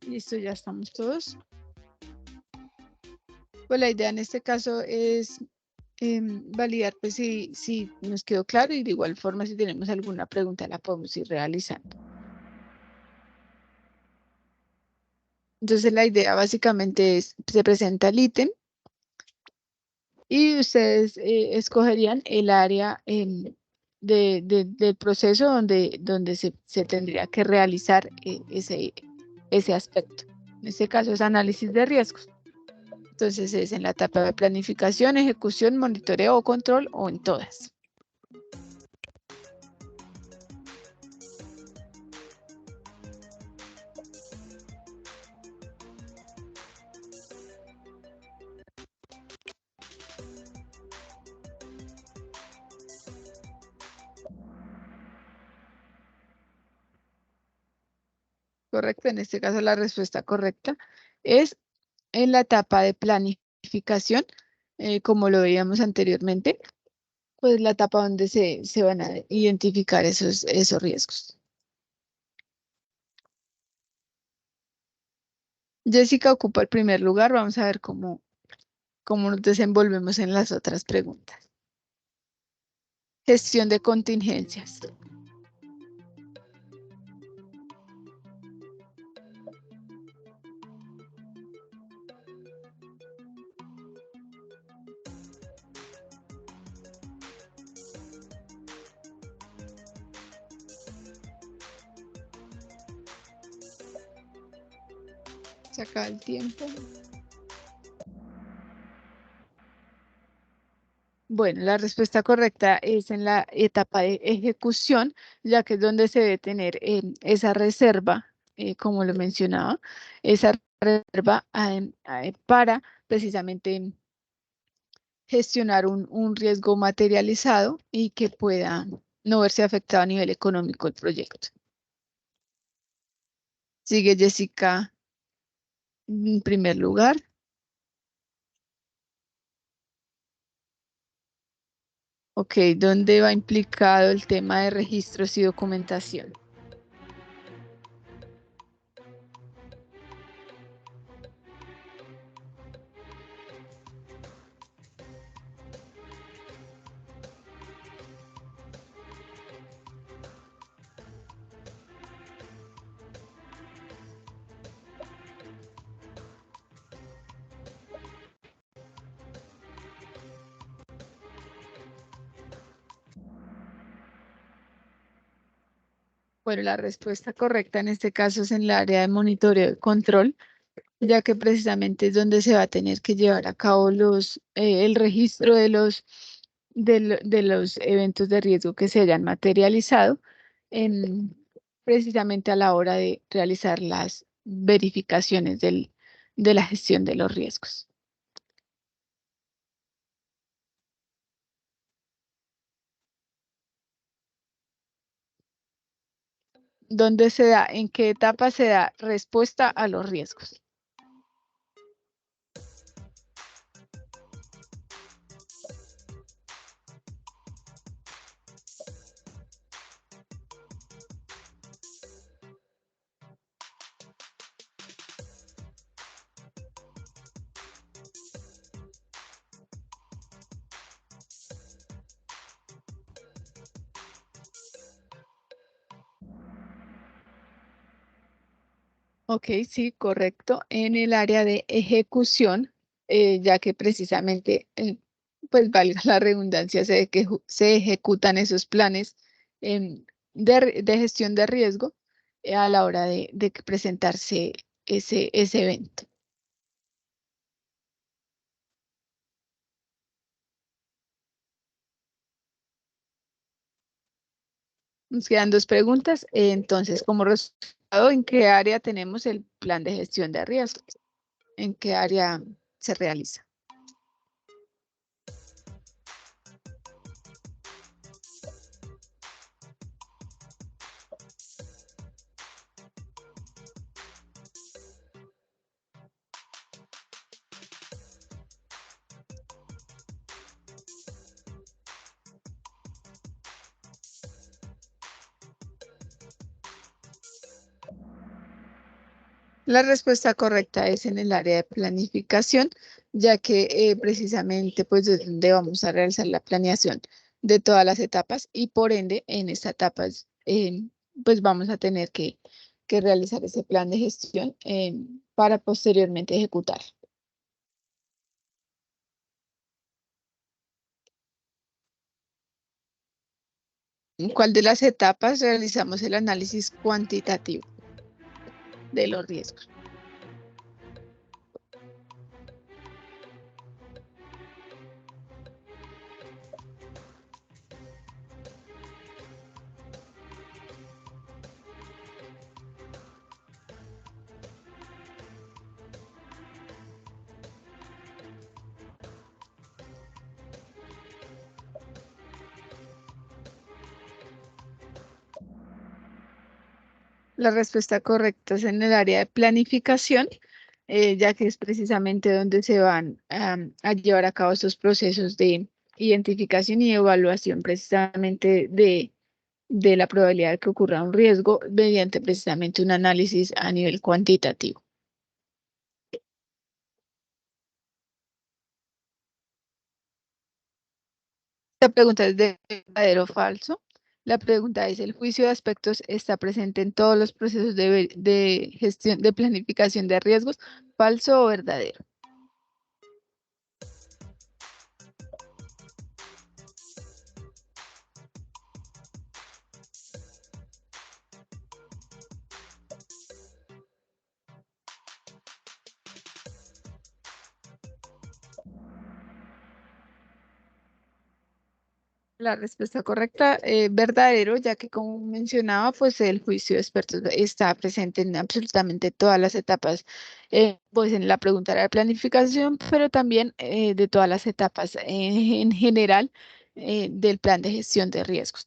Listo, ya estamos todos. Pues la idea en este caso es validar pues si nos quedó claro, y de igual forma si tenemos alguna pregunta la podemos ir realizando. Entonces la idea básicamente es, se presenta el ítem y ustedes escogerían el área del proceso donde se tendría que realizar ese aspecto. En este caso es análisis de riesgos. Entonces es en la etapa de planificación, ejecución, monitoreo o control, o en todas. ¿Correcto? En este caso la respuesta correcta es en la etapa de planificación, como lo veíamos anteriormente, pues la etapa donde se van a identificar esos riesgos. Jessica ocupa el primer lugar. Vamos a ver cómo nos desenvolvemos en las otras preguntas. Gestión de contingencias. Se acaba el tiempo. Bueno, la respuesta correcta es en la etapa de ejecución, ya que es donde se debe tener esa reserva, como lo mencionaba, esa reserva para precisamente gestionar un riesgo materializado y que pueda no verse afectado a nivel económico el proyecto. Sigue Jessica en primer lugar. Ok, ¿dónde va implicado el tema de registros y documentación? Bueno, la respuesta correcta en este caso es en el área de monitoreo y control, ya que precisamente es donde se va a tener que llevar a cabo el registro de los eventos de riesgo que se hayan materializado, en- precisamente a la hora de realizar las verificaciones de la gestión de los riesgos. ¿Dónde se da, en qué etapa se da respuesta a los riesgos? Ok, sí, correcto. En el área de ejecución, ya que precisamente, pues valga la redundancia, se ejecutan esos planes de gestión de riesgo a la hora de que presentarse ese evento. Nos quedan dos preguntas. Entonces, como resultado, ¿en qué área tenemos el plan de gestión de riesgos? ¿En qué área se realiza? La respuesta correcta es en el área de planificación, ya que precisamente pues es donde vamos a realizar la planeación de todas las etapas y por ende en estas etapas pues vamos a tener que realizar ese plan de gestión para posteriormente ejecutar. ¿En cuál de las etapas realizamos el análisis cuantitativo de los riesgos? La respuesta correcta es en el área de planificación, ya que es precisamente donde se van a llevar a cabo estos procesos de identificación y evaluación precisamente de la probabilidad de que ocurra un riesgo mediante precisamente un análisis a nivel cuantitativo. La pregunta es de verdadero o falso. La pregunta es, ¿el juicio de aspectos está presente en todos los procesos de gestión, de planificación de riesgos? ¿Falso o verdadero? La respuesta correcta, verdadero, ya que como mencionaba, pues el juicio de expertos está presente en absolutamente todas las etapas, pues en la pregunta de la planificación, pero también de todas las etapas en general del plan de gestión de riesgos,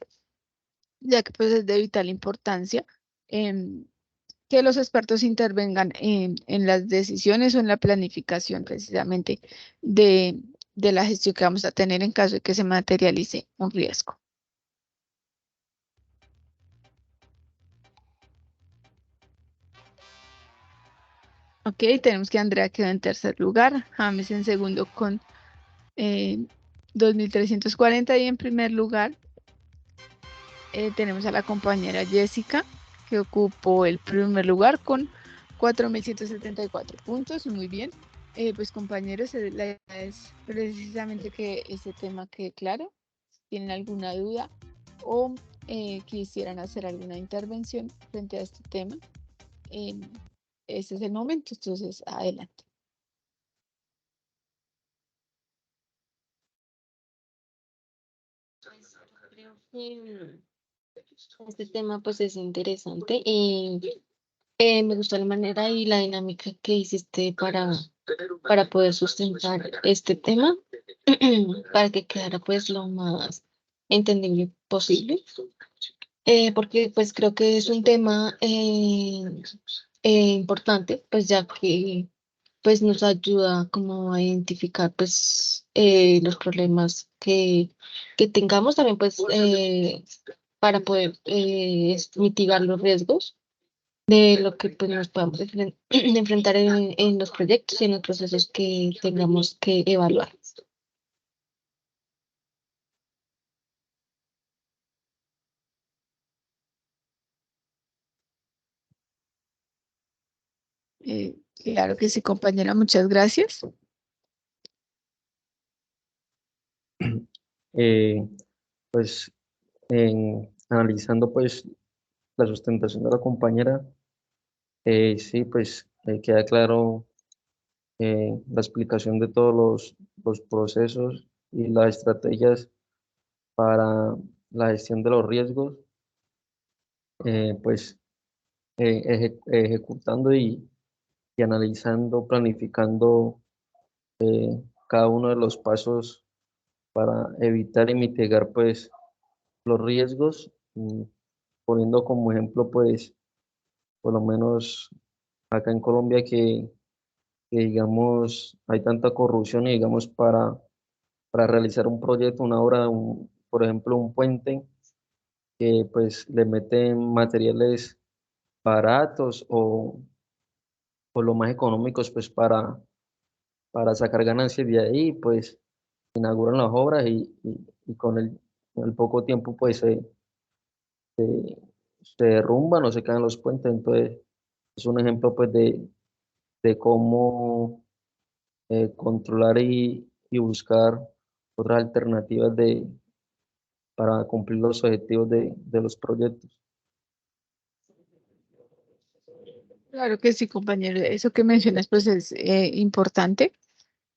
ya que pues es de vital importancia em, que los expertos intervengan en las decisiones o en la planificación precisamente de, de la gestión que vamos a tener en caso de que se materialice un riesgo. Ok, tenemos que Andrea quedó en tercer lugar, James en segundo con eh, 2.340 y en primer lugar tenemos a la compañera Jessica que ocupó el primer lugar con 4.174 puntos, muy bien. Pues compañeros, la idea es precisamente que este tema quede claro. ¿Tienen alguna duda o quisieran hacer alguna intervención frente a este tema? Eh, Este es el momento, entonces adelante. Pues creo que este tema pues es interesante y me gustó la manera y la dinámica que hiciste para poder sustentar este tema, para que quedara pues lo más entendible posible, porque pues creo que es un tema importante, pues ya que pues nos ayuda como a identificar pues los problemas que tengamos también pues para poder mitigar los riesgos de lo que pues nos podamos enfrentar en los proyectos y en los procesos que tengamos que evaluar. Claro que sí, compañera, muchas gracias. Eh, pues analizando pues la sustentación de la compañera, sí, pues queda claro la explicación de todos los procesos y las estrategias para la gestión de los riesgos, pues ejecutando y analizando, planificando cada uno de los pasos para evitar y mitigar pues los riesgos, poniendo como ejemplo pues por lo menos acá en Colombia que, digamos hay tanta corrupción y digamos para realizar un proyecto, una obra, por ejemplo un puente, que pues le meten materiales baratos o los más económicos pues para sacar ganancias de ahí, pues inauguran las obras y con el poco tiempo pues se derrumban o se caen los puentes. Entonces es un ejemplo pues de cómo controlar y buscar otras alternativas para cumplir los objetivos de los proyectos. Claro que sí, compañero. Eso que mencionas pues es importante,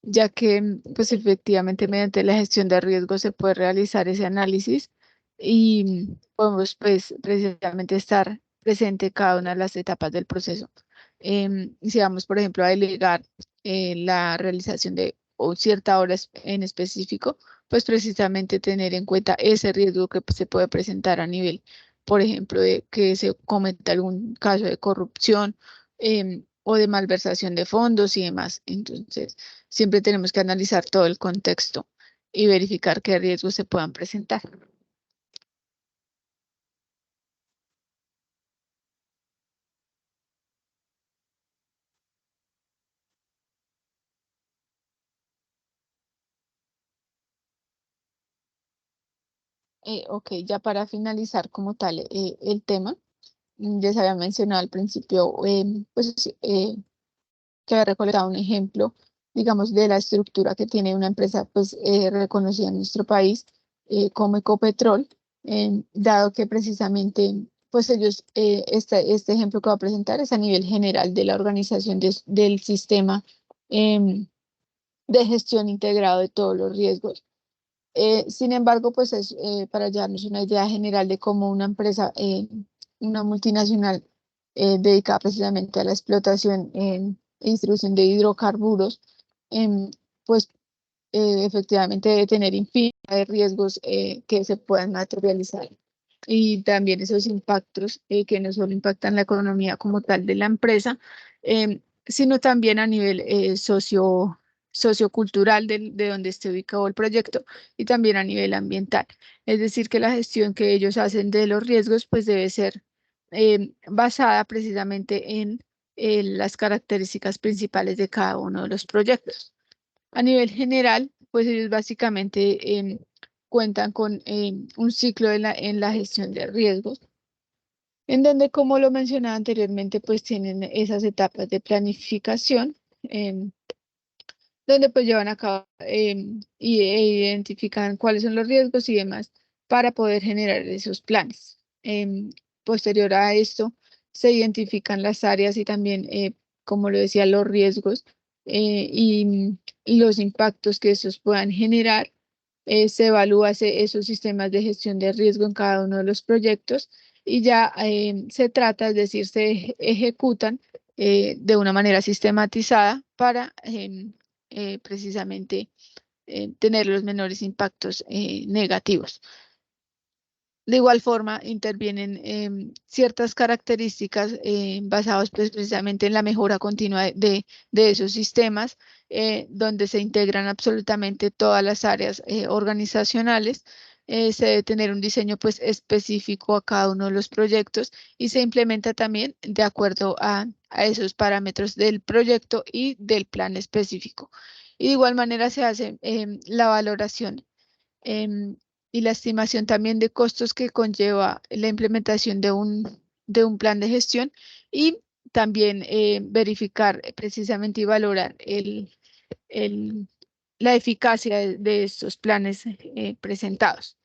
ya que pues efectivamente mediante la gestión de riesgos se puede realizar ese análisis y podemos pues precisamente estar presente en cada una de las etapas del proceso. Si vamos, por ejemplo, a delegar la realización de o cierta obra en específico, pues precisamente tener en cuenta ese riesgo que pues, se puede presentar a nivel, por ejemplo, de que se cometa algún caso de corrupción o de malversación de fondos y demás. Entonces, siempre tenemos que analizar todo el contexto y verificar qué riesgos se puedan presentar. Ok, ya para finalizar como tal el tema, les había mencionado al principio, pues que había recolectado un ejemplo, digamos, de la estructura que tiene una empresa pues reconocida en nuestro país como Ecopetrol, dado que precisamente pues ellos, este ejemplo que va a presentar es a nivel general de la organización del sistema de gestión integrado de todos los riesgos. Sin embargo, pues es para darnos una idea general de cómo una empresa, una multinacional dedicada precisamente a la explotación e distribución de hidrocarburos, em, pues efectivamente debe tener infinidad de riesgos que se puedan materializar. Y también esos impactos que no solo impactan la economía como tal de la empresa, sino también a nivel sociocultural de donde esté ubicado el proyecto y también a nivel ambiental. Es decir, que la gestión que ellos hacen de los riesgos pues debe ser basada precisamente en las características principales de cada uno de los proyectos. A nivel general, pues ellos básicamente cuentan con un ciclo en la gestión de riesgos, en donde, como lo mencionaba anteriormente, pues tienen esas etapas de planificación, donde pues llevan a cabo e identifican cuáles son los riesgos y demás para poder generar esos planes. Posterior a esto, se identifican las áreas y también, como lo decía, los riesgos y los impactos que estos puedan generar. Se evalúa esos sistemas de gestión de riesgo en cada uno de los proyectos y ya se trata, es decir, se ejecutan de una manera sistematizada para precisamente tener los menores impactos negativos. De igual forma, intervienen ciertas características basadas pues, precisamente en la mejora continua de esos sistemas, donde se integran absolutamente todas las áreas organizacionales. Se debe tener un diseño pues, específico a cada uno de los proyectos y se implementa también de acuerdo a esos parámetros del proyecto y del plan específico. Y de igual manera se hace la valoración em, y la estimación también de costos que conlleva la implementación de un plan de gestión y también verificar precisamente y valorar el- la eficacia de estos planes presentados.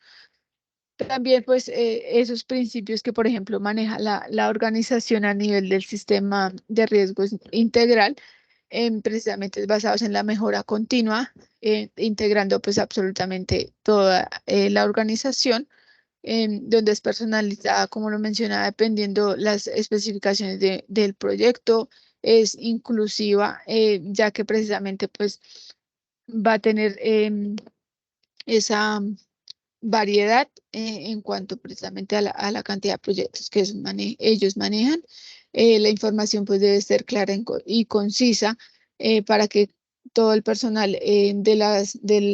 También, pues, esos principios que, por ejemplo, maneja la organización a nivel del sistema de riesgos integral, precisamente basados en la mejora continua, integrando, pues, absolutamente toda la organización, donde es personalizada, como lo mencionaba, dependiendo las especificaciones del proyecto, es inclusiva, ya que precisamente, pues, va a tener esa variedad en cuanto precisamente a la cantidad de proyectos que ellos manejan. La información pues debe ser clara y concisa para que todo el personal de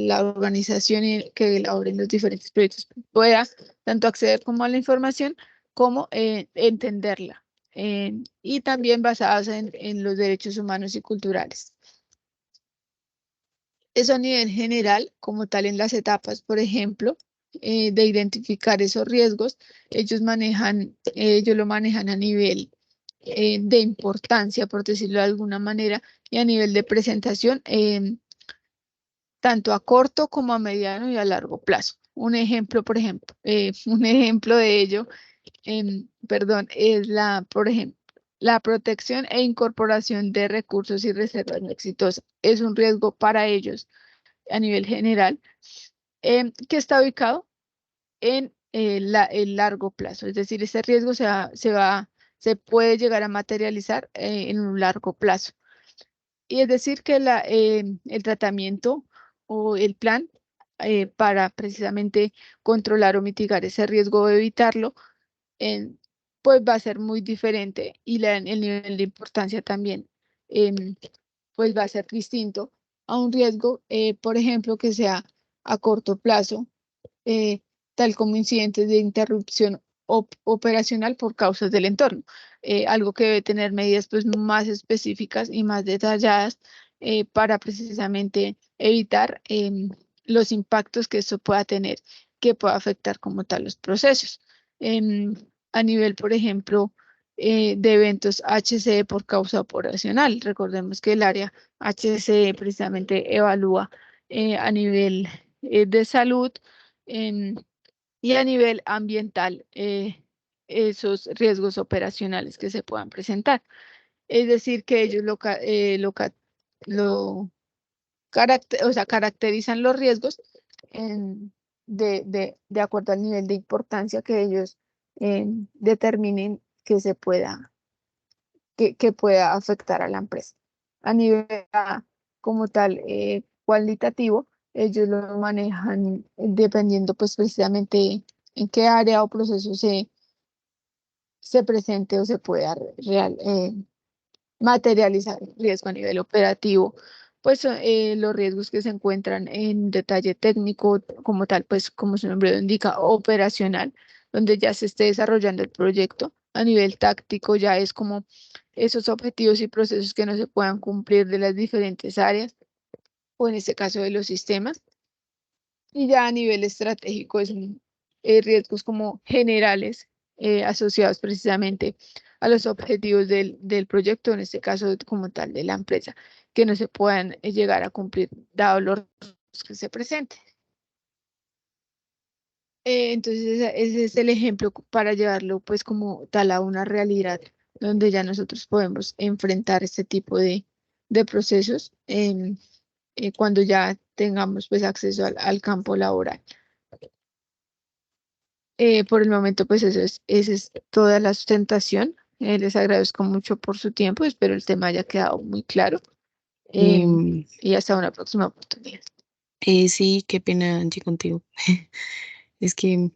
la organización que elaboren los diferentes proyectos pueda tanto acceder como a la información como entenderla. y también basadas en los derechos humanos y culturales. Eso a nivel general, como tal en las etapas, por ejemplo, de identificar esos riesgos, ellos lo manejan a nivel de importancia, por decirlo de alguna manera, y a nivel de presentación, tanto a corto como a mediano y a largo plazo. Un ejemplo, por ejemplo, un ejemplo de ello, perdón, es por ejemplo, la protección e incorporación de recursos y reservas no exitosas. Es un riesgo para ellos a nivel general, que está ubicado en el largo plazo. Es decir, ese riesgo se puede llegar a materializar en un largo plazo. Y es decir, que el tratamiento o el plan para precisamente controlar o mitigar ese riesgo o evitarlo, en- pues va a ser muy diferente y el nivel de importancia también, em, pues va a ser distinto a un riesgo, por ejemplo, que sea a corto plazo, eh, tal como incidentes de interrupción operacional por causas del entorno. Algo que debe tener medidas pues más específicas y más detalladas para precisamente evitar los impactos que eso pueda tener, que pueda afectar como tal los procesos. Em, a nivel, por ejemplo, de eventos HCE por causa operacional. Recordemos que el área HCE precisamente evalúa a nivel de salud, em, y a nivel ambiental, esos riesgos operacionales que se puedan presentar. Es decir, que ellos o sea, caracterizan los riesgos de acuerdo al nivel de importancia que ellos determinen que pueda afectar a la empresa. A nivel como tal cualitativo, ellos lo manejan dependiendo pues precisamente en qué área o proceso se presente o se pueda materializar el riesgo a nivel operativo. Pues los riesgos que se encuentran en detalle técnico, como tal, pues como su nombre lo indica, operacional, donde ya se esté desarrollando el proyecto. A nivel táctico ya es como esos objetivos y procesos que no se puedan cumplir de las diferentes áreas, o en este caso de los sistemas. Y ya a nivel estratégico es riesgos como generales asociados precisamente a los objetivos del proyecto, en este caso como tal de la empresa, que no se puedan llegar a cumplir dado los riesgos que se presenten. Entonces ese es el ejemplo para llevarlo pues como tal a una realidad donde ya nosotros podemos enfrentar este tipo de procesos cuando ya tengamos pues acceso al campo laboral. Por el momento, pues esa es toda la sustentación. Les agradezco mucho por su tiempo. Espero el tema haya quedado muy claro. Em, Y hasta una próxima oportunidad. sí, qué pena, Angie, contigo. Es que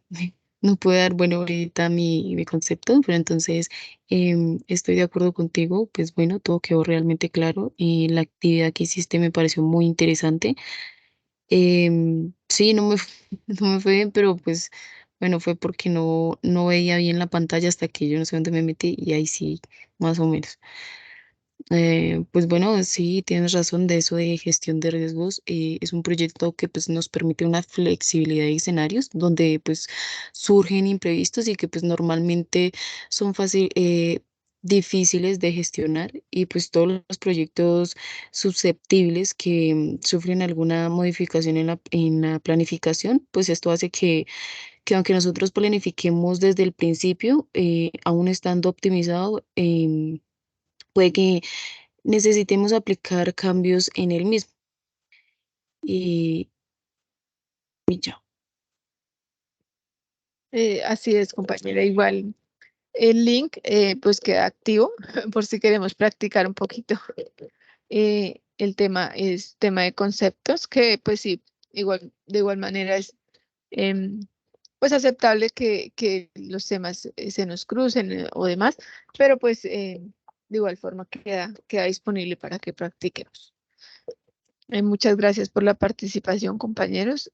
no puedo dar, bueno, ahorita mi concepto, pero entonces estoy de acuerdo contigo. Pues bueno, todo quedó realmente claro y la actividad que hiciste me pareció muy interesante. Sí, no me fue bien, pero pues bueno, fue porque no veía bien la pantalla hasta que yo no sé dónde me metí y ahí sí, más o menos. Pues bueno, sí, tienes razón de eso de gestión de riesgos. Es un proyecto que pues nos permite una flexibilidad de escenarios donde pues surgen imprevistos y que pues normalmente son difíciles de gestionar y pues todos los proyectos susceptibles que sufren alguna modificación en la planificación, pues esto hace que aunque nosotros planifiquemos desde el principio, aún estando optimizado, puede que necesitemos aplicar cambios en el mismo. Y, y ya. Así es, compañera. Igual el link pues queda activo por si queremos practicar un poquito. El tema es tema de conceptos que pues sí, de igual manera es em, pues aceptable que los temas se nos crucen o demás, pero pues de igual forma queda disponible para que practiquemos. Muchas gracias por la participación, compañeros.